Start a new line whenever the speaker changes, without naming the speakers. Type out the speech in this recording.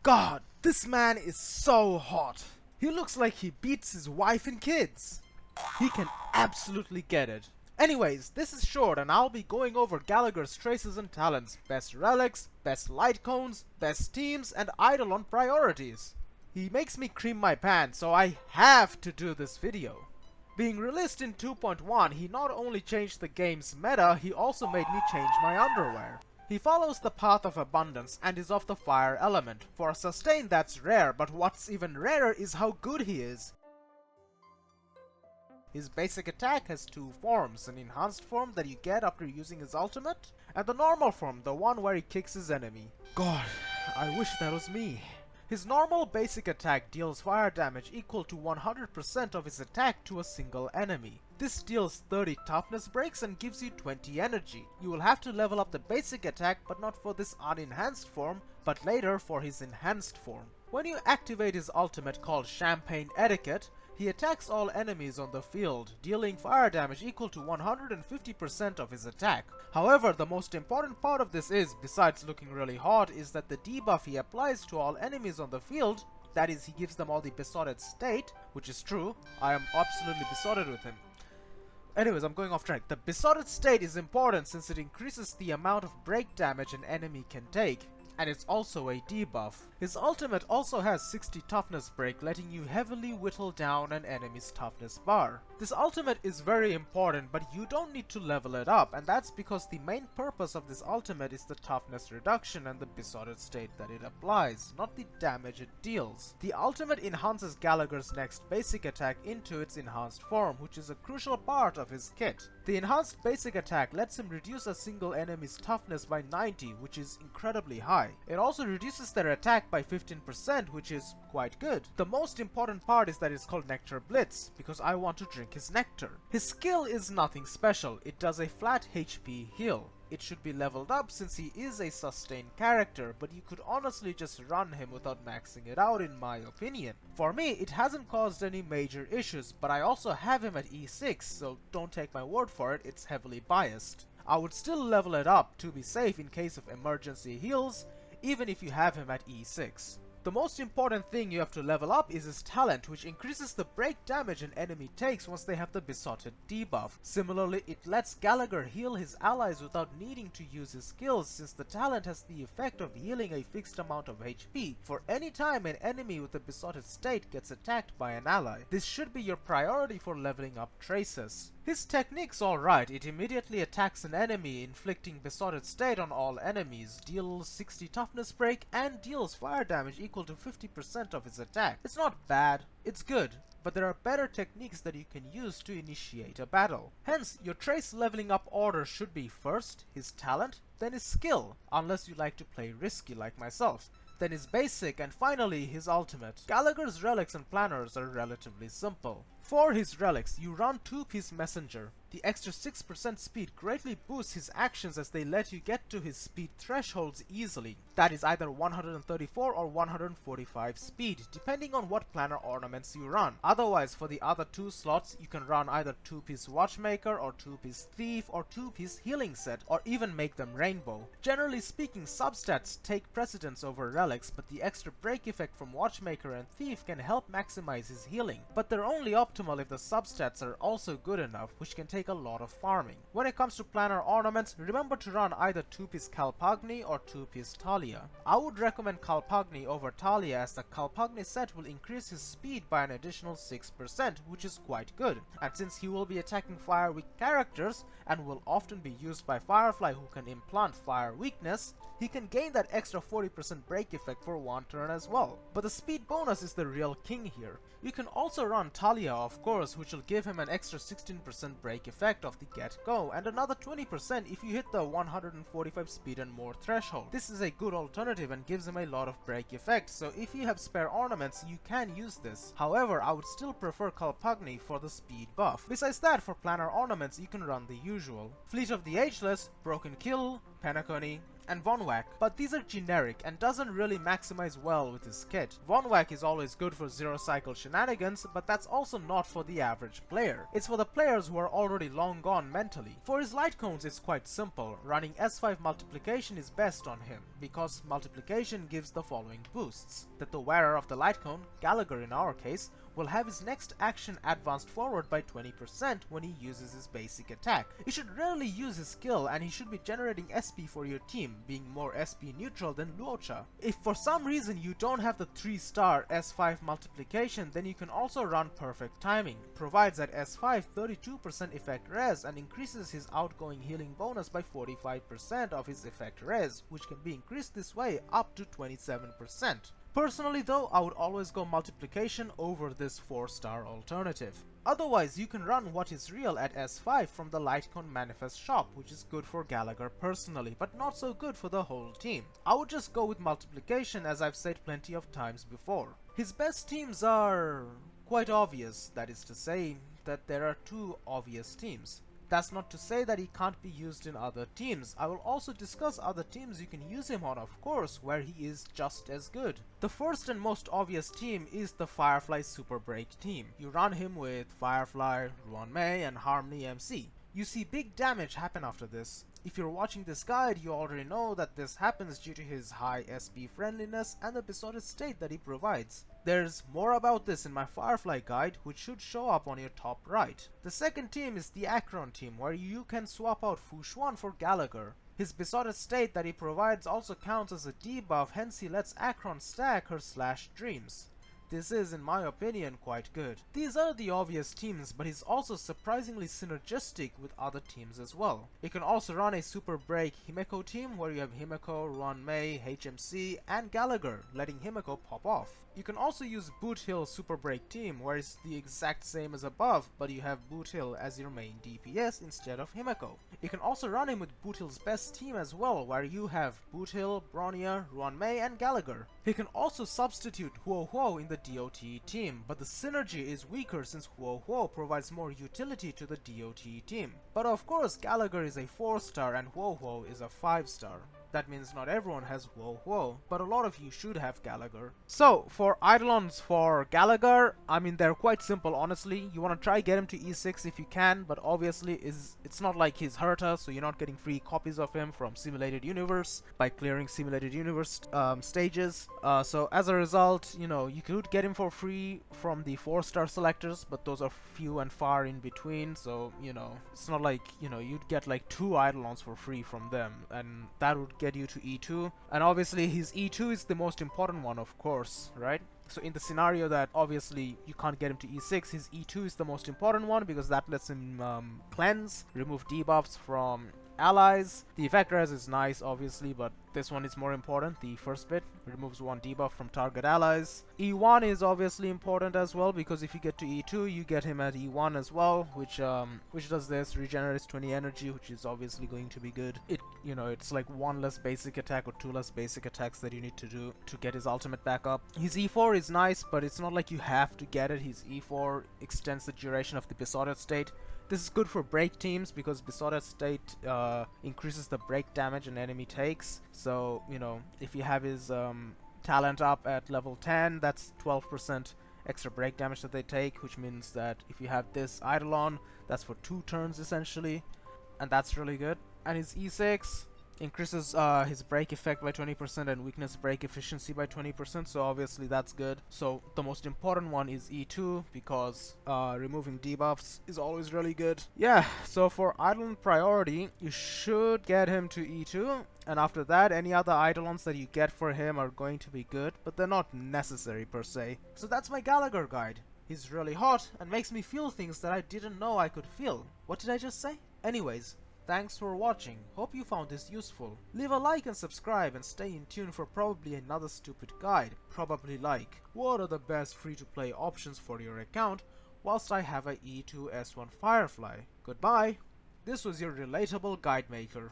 God, this man is so hot. He looks like he beats his wife and kids. He can absolutely get it. Anyways, this is short and I'll be going over Gallagher's traces and talents, best relics, best light cones, best teams, and Eidolon priorities. He makes me cream my pants, so I have to do this video. Being released in 2.1, he not only changed the game's meta, he also made me change my underwear. He follows the path of abundance and is of the fire element. For a sustain that's rare, but what's even rarer is how good he is. His basic attack has two forms, an enhanced form that you get after using his ultimate, and the normal form, the one where he kicks his enemy. God, I wish that was me. His normal basic attack deals fire damage equal to 100% of his attack to a single enemy. This deals 30 toughness breaks and gives you 20 energy. You will have to level up the basic attack, but not for this unenhanced form, but later for his enhanced form. When you activate his ultimate called Champagne Etiquette, he attacks all enemies on the field, dealing fire damage equal to 150% of his attack. However, the most important part of this is, besides looking really hot, is that the debuff he applies to all enemies on the field, that is, he gives them all the besotted state, which is true, I am absolutely besotted with him. Anyways, I'm going off track. The besotted state is important since it increases the amount of break damage an enemy can take, and it's also a debuff. His ultimate also has 60 toughness break, letting you heavily whittle down an enemy's toughness bar. This ultimate is very important, but you don't need to level it up, and that's because the main purpose of this ultimate is the toughness reduction and the besotted state that it applies, not the damage it deals. The ultimate enhances Gallagher's next basic attack into its enhanced form, which is a crucial part of his kit. The enhanced basic attack lets him reduce a single enemy's toughness by 90, which is incredibly high. It also reduces their attack by 15%, which is quite good. The most important part is that it's called Nectar Blitz, because I want to drink his nectar. His skill is nothing special, it does a flat HP heal. It should be leveled up since he is a sustained character, but you could honestly just run him without maxing it out in my opinion. For me, it hasn't caused any major issues, but I also have him at E6, so don't take my word for it, it's heavily biased. I would still level it up to be safe in case of emergency heals, even if you have him at E6. The most important thing you have to level up is his talent, which increases the break damage an enemy takes once they have the besotted debuff. Similarly, it lets Gallagher heal his allies without needing to use his skills, since the talent has the effect of healing a fixed amount of HP for any time an enemy with a besotted state gets attacked by an ally. This should be your priority for leveling up Traces. His technique's alright, it immediately attacks an enemy, inflicting besotted state on all enemies, deals 60 toughness break, and deals fire damage equal to 50% of his attack. It's not bad, it's good, but there are better techniques that you can use to initiate a battle. Hence, your Trace leveling up order should be first his talent, then his skill, unless you like to play risky like myself, then his basic, and finally his ultimate. Gallagher's relics and planners are relatively simple. For his relics, you run 2-piece messenger. The extra 6% speed greatly boosts his actions as they let you get to his speed thresholds easily. That is either 134 or 145 speed, depending on what planner ornaments you run. Otherwise, for the other 2 slots, you can run either 2-piece watchmaker or 2-piece thief or 2-piece healing set, or even make them rainbow. Generally speaking, substats take precedence over relics, but the extra break effect from watchmaker and thief can help maximize his healing. But they're only optimal if the substats are also good enough, which can take a lot of farming. When it comes to planner ornaments, remember to run either 2-piece Calpagni or 2-piece Talia. I would recommend Calpagni over Talia, as the Calpagni set will increase his speed by an additional 6%, which is quite good. And since he will be attacking fire weak characters and will often be used by Firefly who can implant fire weakness, he can gain that extra 40% break effect for one turn as well. But the speed bonus is the real king here. You can also run Talia, of course, which will give him an extra 16% break effect off the get-go, and another 20% if you hit the 145 speed and more threshold. This is a good alternative and gives him a lot of break effect, so if you have spare ornaments, you can use this. However, I would still prefer Calpagni for the speed buff. Besides that, for planner ornaments, you can run the usual. Fleet of the Ageless, Broken Kill, Penacony, and Von Whack, but these are generic and doesn't really maximize well with his kit. Von Whack is always good for zero cycle shenanigans, but that's also not for the average player. It's for the players who are already long gone mentally. For his light cones it's quite simple. Running S5 multiplication is best on him, because multiplication gives the following boosts: that the wearer of the light cone, Gallagher in our case, will have his next action advanced forward by 20% when he uses his basic attack. He should rarely use his skill, and he should be generating SP for your team, being more SP neutral than Luocha. If for some reason you don't have the 3-star S5 multiplication, then you can also run perfect timing. Provides at S5 32% effect res and increases his outgoing healing bonus by 45% of his effect res, which can be increased this way up to 27%. Personally though, I would always go multiplication over this 4-star alternative. Otherwise, you can run what is real at S5 from the Lightcone Manifest shop, which is good for Gallagher personally, but not so good for the whole team. I would just go with multiplication, as I've said plenty of times before. His best teams are quite obvious, that is to say, that there are 2 obvious teams. That's not to say that he can't be used in other teams. I will also discuss other teams you can use him on, of course, where he is just as good. The first and most obvious team is the Firefly Super Break team. You run him with Firefly, Ruanmei, and Harmony MC. You see big damage happen after this. If you're watching this guide, you already know that this happens due to his high SP friendliness and the besotted state that he provides. There's more about this in my Firefly guide, which should show up on your top right. The second team is the Akron team, where you can swap out Fu Xuan for Gallagher. His besotted state that he provides also counts as a debuff, hence he lets Akron stack her slash dreams. This is, in my opinion, quite good. These are the obvious teams, but he's also surprisingly synergistic with other teams as well. You can also run a Super Break Himeko team where you have Himeko, Ruanmei, HMC, and Gallagher, letting Himeko pop off. You can also use Boot Hill Super Break team, where it's the exact same as above, but you have Boot Hill as your main DPS instead of Himeko. You can also run him with Boot Hill's best team as well, where you have Boot Hill, Bronya, Ruanmei, and Gallagher. He can also substitute Huo Huo in the DOTE team, but the synergy is weaker since Huo Huo provides more utility to the DOTE team. But of course, Gallagher is a 4-star and Huo Huo is a 5-star. That means not everyone has Huo Huo, but a lot of you should have Gallagher. So, for Eidolons for Gallagher, I mean, they're quite simple, honestly. You want to try get him to E6 if you can, but obviously it's not like he's Herta, so you're not getting free copies of him from Simulated Universe by clearing Simulated Universe stages. So as a result, you know, you could get him for free from the 4-star selectors, but those are few and far in between, so, you know, it's not like, you know, you'd get like 2 Eidolons for free from them, and that would get you to E2, and obviously his E2 is the most important one, of course, right? So in the scenario that obviously you can't get him to E6, his E2 is the most important one because that lets him cleanse, remove debuffs from allies. The effect res is nice, obviously, but this one is more important. The first bit removes 1 debuff from target allies. E1 is obviously important as well, because if you get to E2, you get him at E1 as well, which does this, regenerates 20 energy, which is obviously going to be good. You know, it's like 1 less basic attack or 2 less basic attacks that you need to do to get his ultimate back up. His E4 is nice, but it's not like you have to get it. His E4 extends the duration of the besotted state. This is good for break teams because besotted state increases the break damage an enemy takes. So, you know, if you have his talent up at level 10, that's 12% extra break damage that they take, which means that if you have this Eidolon, that's for 2 turns essentially, and that's really good. And his E6 increases his break effect by 20% and weakness break efficiency by 20%, so obviously that's good. So the most important one is E2 because removing debuffs is always really good. Yeah, so for Eidolon priority, you should get him to E2, and after that any other Eidolons that you get for him are going to be good, but they're not necessary per se. So that's my Gallagher guide. He's really hot and makes me feel things that I didn't know I could feel. What did I just say? Anyways, thanks for watching, hope you found this useful. Leave a like and subscribe and stay in tune for probably another stupid guide, probably like, what are the best free-to-play options for your account whilst I have a E2 S1 Firefly. Goodbye! This was your relatable guide maker.